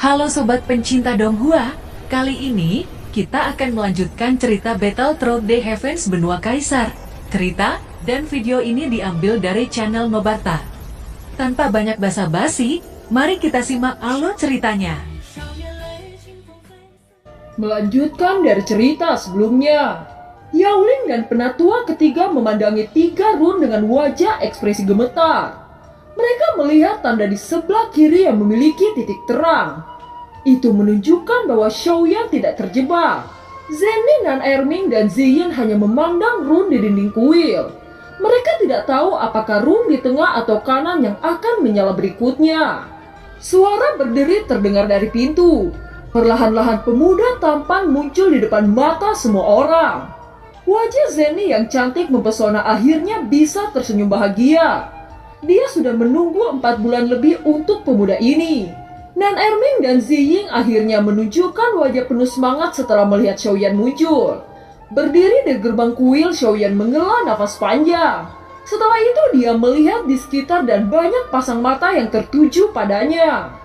Halo sobat pencinta Donghua, kali ini kita akan melanjutkan cerita Battle Through the Heavens Benua Kaisar. Cerita dan video ini diambil dari channel Nobarta. Tanpa banyak basa-basi, mari kita simak alur ceritanya. Melanjutkan dari cerita sebelumnya, Yao Ling dan penatua ketiga memandangi 3 run dengan wajah ekspresi gemetar. Mereka melihat tanda di sebelah kiri yang memiliki titik terang. Itu menunjukkan bahwa Xiaoyan tidak terjebak. Zenny, Nan Erming, dan Ziyin hanya memandang run di dinding kuil. Mereka tidak tahu apakah run di tengah atau kanan yang akan menyala berikutnya. Suara berderit terdengar dari pintu. Perlahan-lahan pemuda tampan muncul di depan mata semua orang. Wajah Zenny yang cantik mempesona akhirnya bisa tersenyum bahagia. Dia sudah menunggu 4 bulan lebih untuk pemuda ini. Nan Erming dan Ziying akhirnya menunjukkan wajah penuh semangat setelah melihat Xiaoyan muncul. Berdiri di gerbang kuil, Xiaoyan menghela nafas panjang. Setelah itu dia melihat di sekitar dan banyak pasang mata yang tertuju padanya.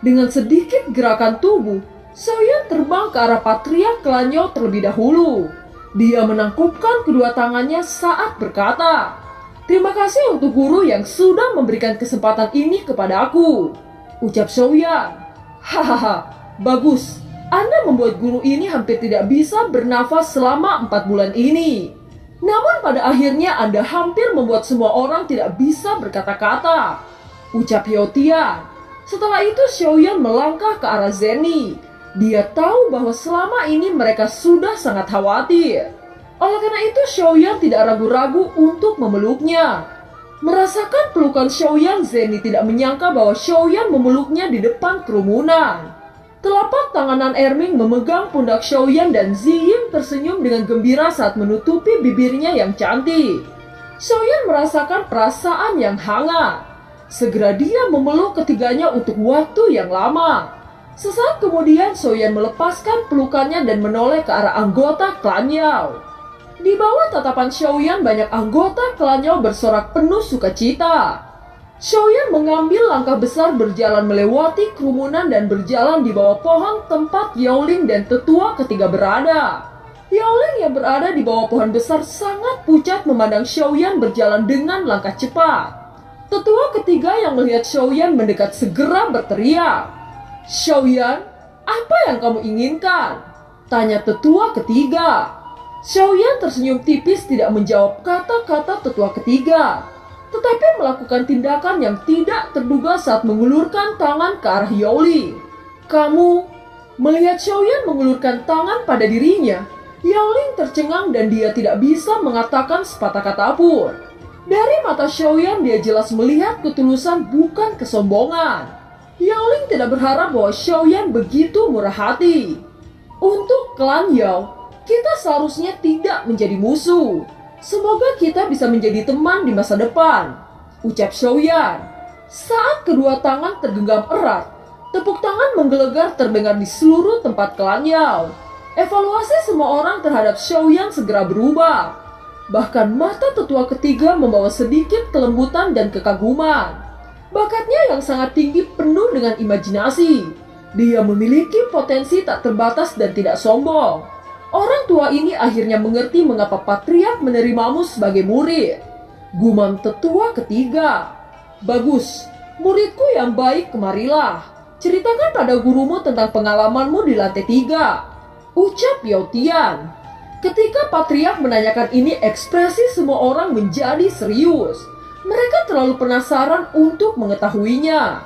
Dengan sedikit gerakan tubuh, Xiaoyan terbang ke arah Patriark Klanyo terlebih dahulu. Dia menangkupkan kedua tangannya saat berkata, "Terima kasih untuk guru yang sudah memberikan kesempatan ini kepada aku," ucap Xiaoyan. "Hahaha, bagus. Anda membuat guru ini hampir tidak bisa bernafas selama 4 bulan ini. Namun pada akhirnya Anda hampir membuat semua orang tidak bisa berkata-kata," ucap Hyotian. Setelah itu Xiaoyan melangkah ke arah Zenny. Dia tahu bahwa selama ini mereka sudah sangat khawatir. Oleh karena itu Xiaoyan tidak ragu-ragu untuk memeluknya. Merasakan pelukan Xiaoyan, Zenny tidak menyangka bahwa Xiaoyan memeluknya di depan kerumunan. Telapak tangan Nan Erming memegang pundak Xiaoyan dan Ziying tersenyum dengan gembira saat menutupi bibirnya yang cantik. Xiaoyan merasakan perasaan yang hangat. Segera dia memeluk ketiganya untuk waktu yang lama. Sesaat kemudian Xiaoyan melepaskan pelukannya dan menoleh ke arah anggota klan Yao. Di bawah tatapan Xiaoyan banyak anggota klan Yao bersorak penuh sukacita. Xiaoyan mengambil langkah besar berjalan melewati kerumunan dan berjalan di bawah pohon tempat Yao Ling dan tetua ketiga berada. Yao Ling yang berada di bawah pohon besar sangat pucat memandang Xiaoyan berjalan dengan langkah cepat. Tetua ketiga yang melihat Xiaoyan mendekat segera berteriak, "Xiaoyan, apa yang kamu inginkan?" tanya tetua ketiga. Xiaoyan tersenyum tipis tidak menjawab kata-kata tetua ketiga, tetapi melakukan tindakan yang tidak terduga saat mengulurkan tangan ke arah Yao Ling. "Kamu..." Melihat Xiaoyan mengulurkan tangan pada dirinya, Yao Ling tercengang dan dia tidak bisa mengatakan sepatah kata pun. Dari mata Xiaoyan dia jelas melihat ketulusan bukan kesombongan. Yao Ling tidak berharap bahwa Xiaoyan begitu murah hati. "Untuk klan Yao, kita seharusnya tidak menjadi musuh. Semoga kita bisa menjadi teman di masa depan," ucap Xiaoyan. Saat kedua tangan tergenggam erat, tepuk tangan menggelegar terdengar di seluruh tempat klan Yao. Evaluasi semua orang terhadap Xiaoyan segera berubah. Bahkan mata tetua ketiga membawa sedikit kelembutan dan kekaguman. Bakatnya yang sangat tinggi penuh dengan imajinasi. Dia memiliki potensi tak terbatas dan tidak sombong. Orang tua ini akhirnya mengerti mengapa Patriark menerimamu sebagai murid. Gumam tetua ketiga. "Bagus, muridku yang baik, kemarilah. Ceritakan pada gurumu tentang pengalamanmu di lantai 3, ucap Hyotian. Ketika Patriark menanyakan ini, ekspresi semua orang menjadi serius. Mereka terlalu penasaran untuk mengetahuinya.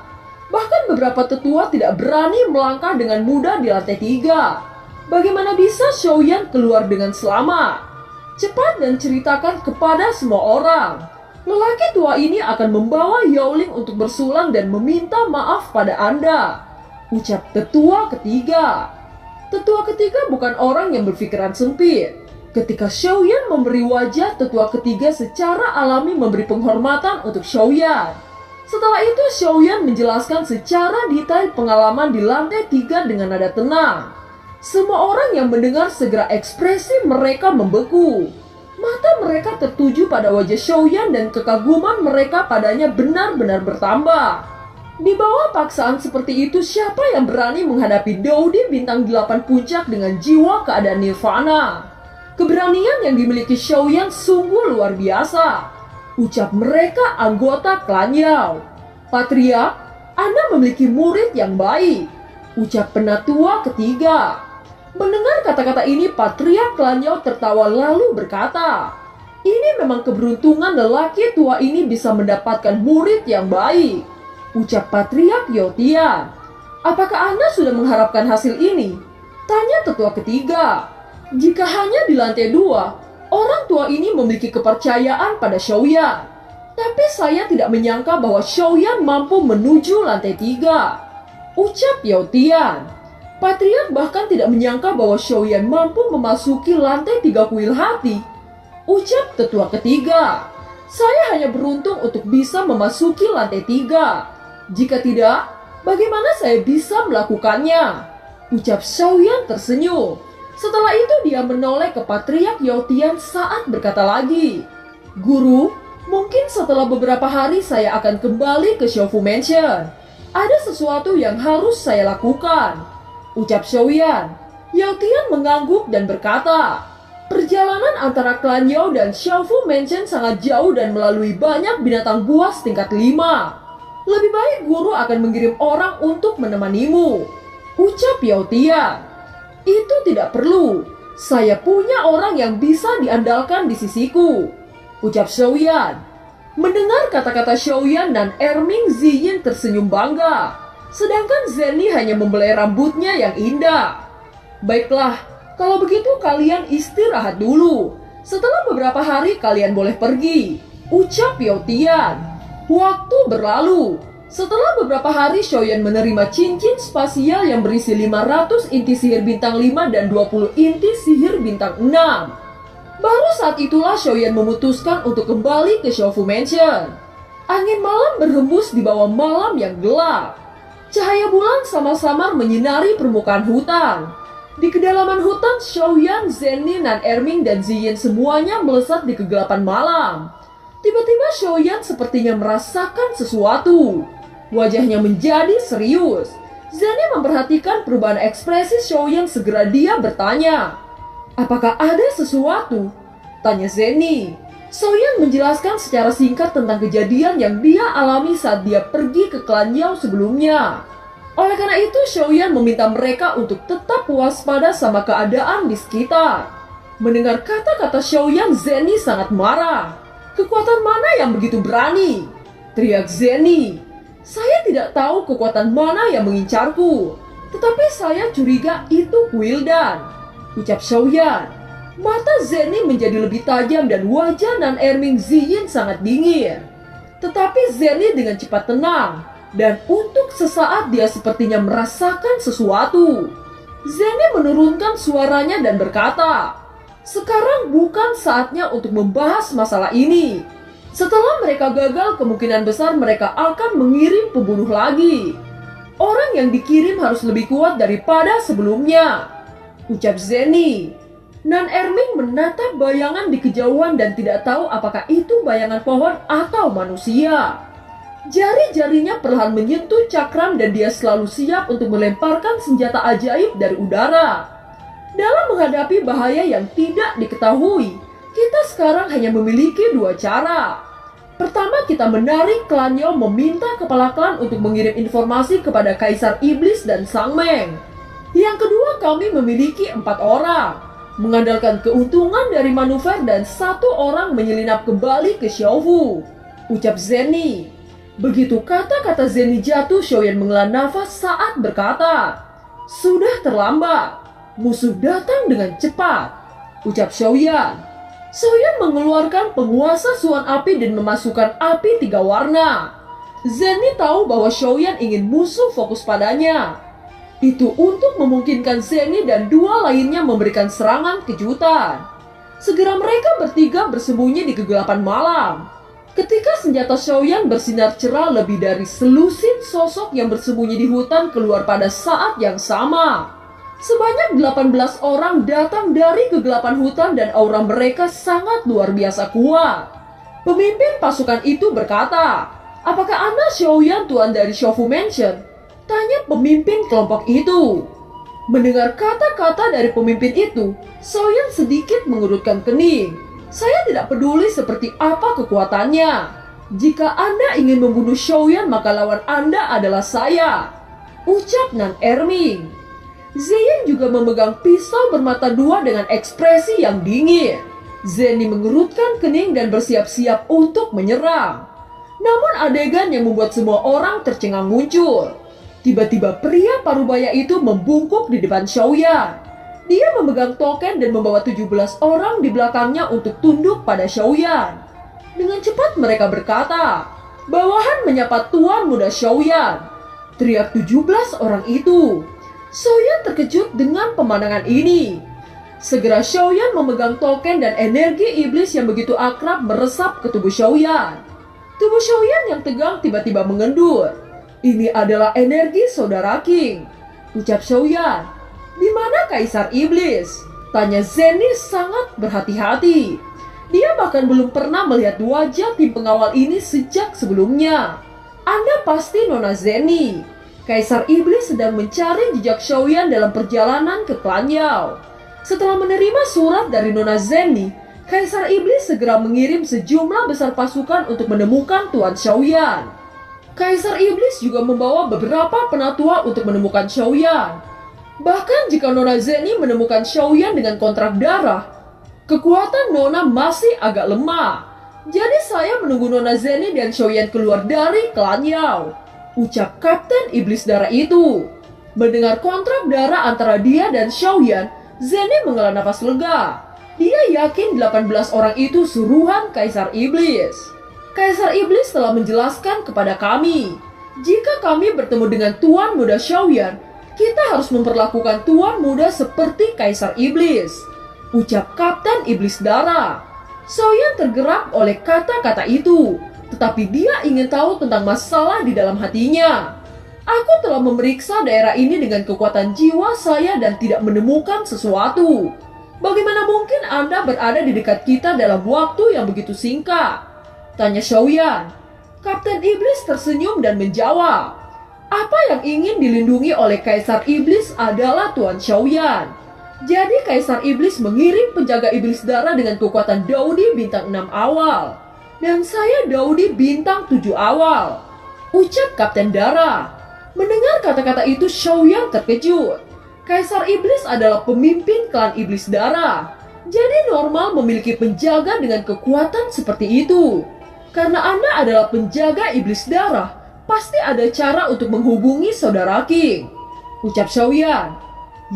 Bahkan beberapa tetua tidak berani melangkah dengan mudah di lantai 3. Bagaimana bisa Xiaoyan keluar dengan selamat? Cepat dan ceritakan kepada semua orang. Lelaki tua ini akan membawa Yao Ling untuk bersulang dan meminta maaf pada Anda, ucap tetua ketiga. Tetua ketiga bukan orang yang berpikiran sempit. Ketika Xiaoyan memberi wajah, tetua ketiga secara alami memberi penghormatan untuk Xiaoyan. Setelah itu Xiaoyan menjelaskan secara detail pengalaman di lantai 3 dengan nada tenang. Semua orang yang mendengar segera ekspresi mereka membeku. Mata mereka tertuju pada wajah Xiaoyan dan kekaguman mereka padanya benar-benar bertambah. Di bawah paksaan seperti itu, siapa yang berani menghadapi Daudi bintang 8 puncak dengan jiwa keadaan nirvana? Keberanian yang dimiliki Xiaoyan sungguh luar biasa, ucap mereka anggota klan Yao. Patriark, Anda memiliki murid yang baik, ucap penatua ketiga. Mendengar kata-kata ini, Patriark klan Yao tertawa lalu berkata, ini memang keberuntungan lelaki tua ini bisa mendapatkan murid yang baik, ucap Patriark Yotian. Apakah Anda sudah mengharapkan hasil ini? Tanya tetua ketiga. Jika hanya di lantai 2, orang tua ini memiliki kepercayaan pada Xiaoyan. Tapi saya tidak menyangka bahwa Xiaoyan mampu menuju lantai 3, ucap Yotian. Patriark bahkan tidak menyangka bahwa Xiaoyan mampu memasuki lantai 3 kuil hati, ucap tetua ketiga. Saya hanya beruntung untuk bisa memasuki lantai 3. Jika tidak, bagaimana saya bisa melakukannya? Ucap Xiaoyan tersenyum. Setelah itu dia menoleh ke Patriark Yotian saat berkata lagi, Guru, mungkin setelah beberapa hari saya akan kembali ke Xiaofu Mansion. Ada sesuatu yang harus saya lakukan, ucap Xiaoyan. Yotian mengangguk dan berkata, perjalanan antara klan Yao dan Xiaofu Mansion sangat jauh dan melalui banyak binatang buas tingkat 5. Lebih baik guru akan mengirim orang untuk menemanimu, ucap Yotian. Itu tidak perlu. Saya punya orang yang bisa diandalkan di sisiku, ucap Xiaoyan. Mendengar kata-kata Xiaoyan, dan Erming Ziyin tersenyum bangga. Sedangkan Zenny hanya membelai rambutnya yang indah. Baiklah, kalau begitu kalian istirahat dulu. Setelah beberapa hari kalian boleh pergi, ucap Yotian. Waktu berlalu. Setelah beberapa hari, Xiaoyan menerima cincin spasial yang berisi 500 inti sihir bintang 5 dan 20 inti sihir bintang 6. Baru saat itulah Xiaoyan memutuskan untuk kembali ke Xiaofu Mansion. Angin malam berhembus di bawah malam yang gelap. Cahaya bulan samar-samar menyinari permukaan hutan. Di kedalaman hutan, Xiaoyan, Zenny, Nan Erming, dan Ziyin semuanya melesat di kegelapan malam. Tiba-tiba Xiaoyan sepertinya merasakan sesuatu. Wajahnya menjadi serius. Zenny memperhatikan perubahan ekspresi Xiaoyan. Segera dia bertanya, apakah ada sesuatu? Tanya Zenny. Xiaoyan menjelaskan secara singkat tentang kejadian yang dia alami saat dia pergi ke klan Yao sebelumnya. Oleh karena itu, Xiaoyan meminta mereka untuk tetap waspada sama keadaan di sekitar. Mendengar kata-kata Xiaoyan, Zenny sangat marah. Kekuatan mana yang begitu berani? Teriak Zenny. Saya tidak tahu kekuatan mana yang mengincarku, tetapi saya curiga itu Quildan, ucap Xiaoyan. Mata Zenny menjadi lebih tajam dan wajah Nan Erming Ziyin sangat dingin. Tetapi Zenny dengan cepat tenang, dan untuk sesaat dia sepertinya merasakan sesuatu. Zenny menurunkan suaranya dan berkata, sekarang bukan saatnya untuk membahas masalah ini. Setelah mereka gagal, kemungkinan besar mereka akan mengirim pembunuh lagi. Orang yang dikirim harus lebih kuat daripada sebelumnya, ucap Zenny. Nan Erming menatap bayangan di kejauhan dan tidak tahu apakah itu bayangan pohon atau manusia. Jari-jarinya perlahan menyentuh cakram dan dia selalu siap untuk melemparkan senjata ajaib dari udara. Dalam menghadapi bahaya yang tidak diketahui, kita sekarang hanya memiliki 2 cara. Pertama, kita menarik klan Yao meminta kepala klan untuk mengirim informasi kepada Kaisar Iblis dan Sang Meng. Yang kedua, kami memiliki 4 orang, mengandalkan keuntungan dari manuver dan 1 orang menyelinap kembali ke Xiaofu, ucap Zenny. Begitu kata-kata Zenny jatuh, Xiaoyan menghela nafas saat berkata, sudah terlambat. Musuh datang dengan cepat, ucap Xiaoyan. Xiaoyan mengeluarkan penguasa Suan Api dan memasukkan api 3 warna. Zenny tahu bahwa Xiaoyan ingin musuh fokus padanya. Itu untuk memungkinkan Zenny dan 2 lainnya memberikan serangan kejutan. Segera mereka bertiga bersembunyi di kegelapan malam. Ketika senjata Xiaoyan bersinar cerah, lebih dari selusin sosok yang bersembunyi di hutan keluar pada saat yang sama. Sebanyak 18 orang datang dari kegelapan hutan dan aura mereka sangat luar biasa kuat. Pemimpin pasukan itu berkata, Apakah Anda Xiaoyan, tuan dari Xiaofu Mansion? Tanya pemimpin kelompok itu. Mendengar kata-kata dari pemimpin itu, Xiaoyan sedikit mengerutkan kening. Saya tidak peduli seperti apa kekuatannya. Jika Anda ingin membunuh Xiaoyan, maka lawan Anda adalah saya, ucap Nan Erming. Ziyin juga memegang pisau bermata dua dengan ekspresi yang dingin. Zeni mengerutkan kening dan bersiap-siap untuk menyerang. Namun adegan yang membuat semua orang tercengang muncul. Tiba-tiba pria parubaya itu membungkuk di depan Xiaoyan. Dia memegang token dan membawa 17 orang di belakangnya untuk tunduk pada Xiaoyan. Dengan cepat mereka berkata, "Bawahan menyapa tuan muda Xiaoyan," teriak 17 orang itu. Xiaoyan terkejut dengan pemandangan ini. Segera Xiaoyan memegang token dan energi iblis yang begitu akrab meresap ke tubuh Xiaoyan. Tubuh Xiaoyan yang tegang tiba-tiba mengendur. "Ini adalah energi saudara King," ucap Xiaoyan. "Di mana Kaisar Iblis?" tanya Zeni sangat berhati-hati. Dia bahkan belum pernah melihat wajah tim pengawal ini sejak sebelumnya. "Anda pasti Nona Zeni. Kaisar Iblis sedang mencari jejak Xiaoyan dalam perjalanan ke klan Yao." Setelah menerima surat dari Nona Zeni, Kaisar Iblis segera mengirim sejumlah besar pasukan untuk menemukan Tuan Xiaoyan. Kaisar Iblis juga membawa beberapa penatua untuk menemukan Xiaoyan. Bahkan jika Nona Zeni menemukan Xiaoyan dengan kontrak darah, kekuatan Nona masih agak lemah. "Jadi saya menunggu Nona Zeni dan Xiaoyan keluar dari klan Yao," ucap Kapten Iblis Darah itu. Mendengar kontrak darah antara dia dan Xiaoyan, Zeni menghela nafas lega. Dia yakin 18 orang itu suruhan Kaisar Iblis. "Kaisar Iblis telah menjelaskan kepada kami, jika kami bertemu dengan Tuan Muda Xiaoyan, kita harus memperlakukan Tuan Muda seperti Kaisar Iblis," ucap Kapten Iblis Darah. Xiaoyan tergerak oleh kata-kata itu, tetapi dia ingin tahu tentang masalah di dalam hatinya. "Aku telah memeriksa daerah ini dengan kekuatan jiwa saya dan tidak menemukan sesuatu. Bagaimana mungkin Anda berada di dekat kita dalam waktu yang begitu singkat?" tanya Xiaoyan. Kapten Iblis tersenyum dan menjawab, "Apa yang ingin dilindungi oleh Kaisar Iblis adalah Tuan Xiaoyan. Jadi Kaisar Iblis mengirim penjaga Iblis Darah dengan kekuatan Daudi bintang 6 awal. Dan saya Daudi bintang 7 awal," ucap Kapten Darah. Mendengar kata-kata itu, Xiaoyan terkejut. Kaisar Iblis adalah pemimpin klan Iblis Darah. Jadi normal memiliki penjaga dengan kekuatan seperti itu. Karena Anda adalah penjaga Iblis Darah, pasti ada cara untuk menghubungi saudara King, ucap Xiaoyan.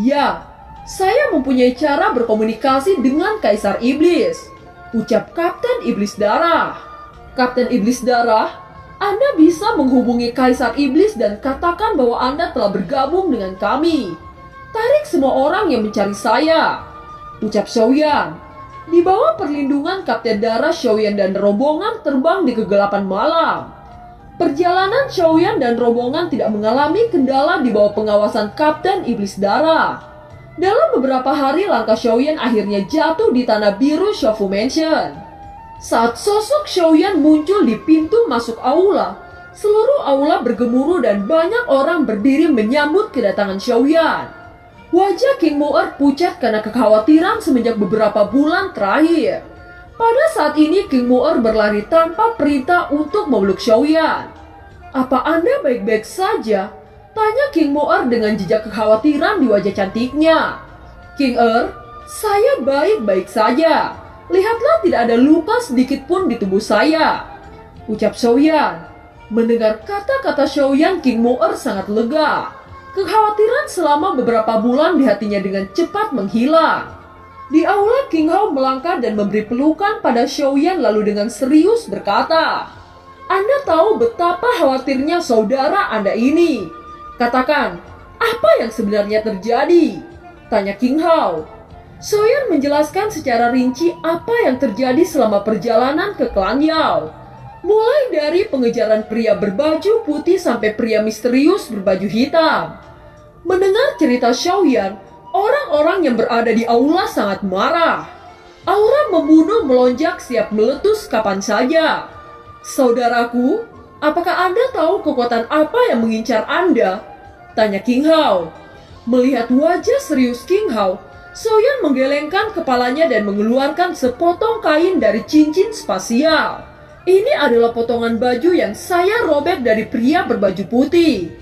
"Ya, saya mempunyai cara berkomunikasi dengan Kaisar Iblis," ucap Kapten Iblis Darah. "Kapten Iblis Darah, Anda bisa menghubungi Kaisar Iblis dan katakan bahwa Anda telah bergabung dengan kami. Tarik semua orang yang mencari saya," ucap Xiaoyan. Di bawah perlindungan Kapten Darah, Xiaoyan dan rombongan terbang di kegelapan malam. Perjalanan Xiaoyan dan rombongan tidak mengalami kendala di bawah pengawasan Kapten Iblis Darah. Dalam beberapa hari, langkah Xiaoyan akhirnya jatuh di tanah biru Xiaofu Mansion. Saat sosok Xiaoyan muncul di pintu masuk aula, seluruh aula bergemuruh dan banyak orang berdiri menyambut kedatangan Xiaoyan. Wajah King Moer pucat karena kekhawatiran semenjak beberapa bulan terakhir. Pada saat ini King Moer berlari tanpa perintah untuk memeluk Xiaoyan. "Apa Anda baik-baik saja?" tanya King Moer dengan jejak kekhawatiran di wajah cantiknya. "King saya baik-baik saja. Lihatlah, tidak ada luka sedikit pun di tubuh saya," ucap Xiaoyan. Mendengar kata-kata Xiaoyan, King Moer sangat lega. Kekhawatiran selama beberapa bulan di hatinya dengan cepat menghilang. Di aula, King Hao melangkah dan memberi pelukan pada Xiaoyan lalu dengan serius berkata, "Anda tahu betapa khawatirnya saudara Anda ini. Katakan, apa yang sebenarnya terjadi?" tanya King Hao. Xiaoyan menjelaskan secara rinci apa yang terjadi selama perjalanan ke klan Yao. Mulai dari pengejaran pria berbaju putih sampai pria misterius berbaju hitam. Mendengar cerita Xiaoyan, orang-orang yang berada di aula sangat marah. Aura membunuh melonjak siap meletus kapan saja. "Saudaraku, apakah Anda tahu kekuatan apa yang mengincar Anda? Tanya King Hao. Melihat wajah serius King Hao, Xiaoyan menggelengkan kepalanya dan mengeluarkan sepotong kain dari cincin spasial. Ini adalah potongan baju yang saya robek dari pria berbaju putih,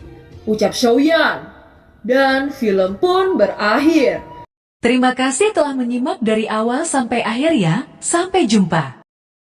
ucap Xiaoyan. Dan film pun berakhir. Terima kasih telah menyimak dari awal sampai akhir ya. Sampai jumpa.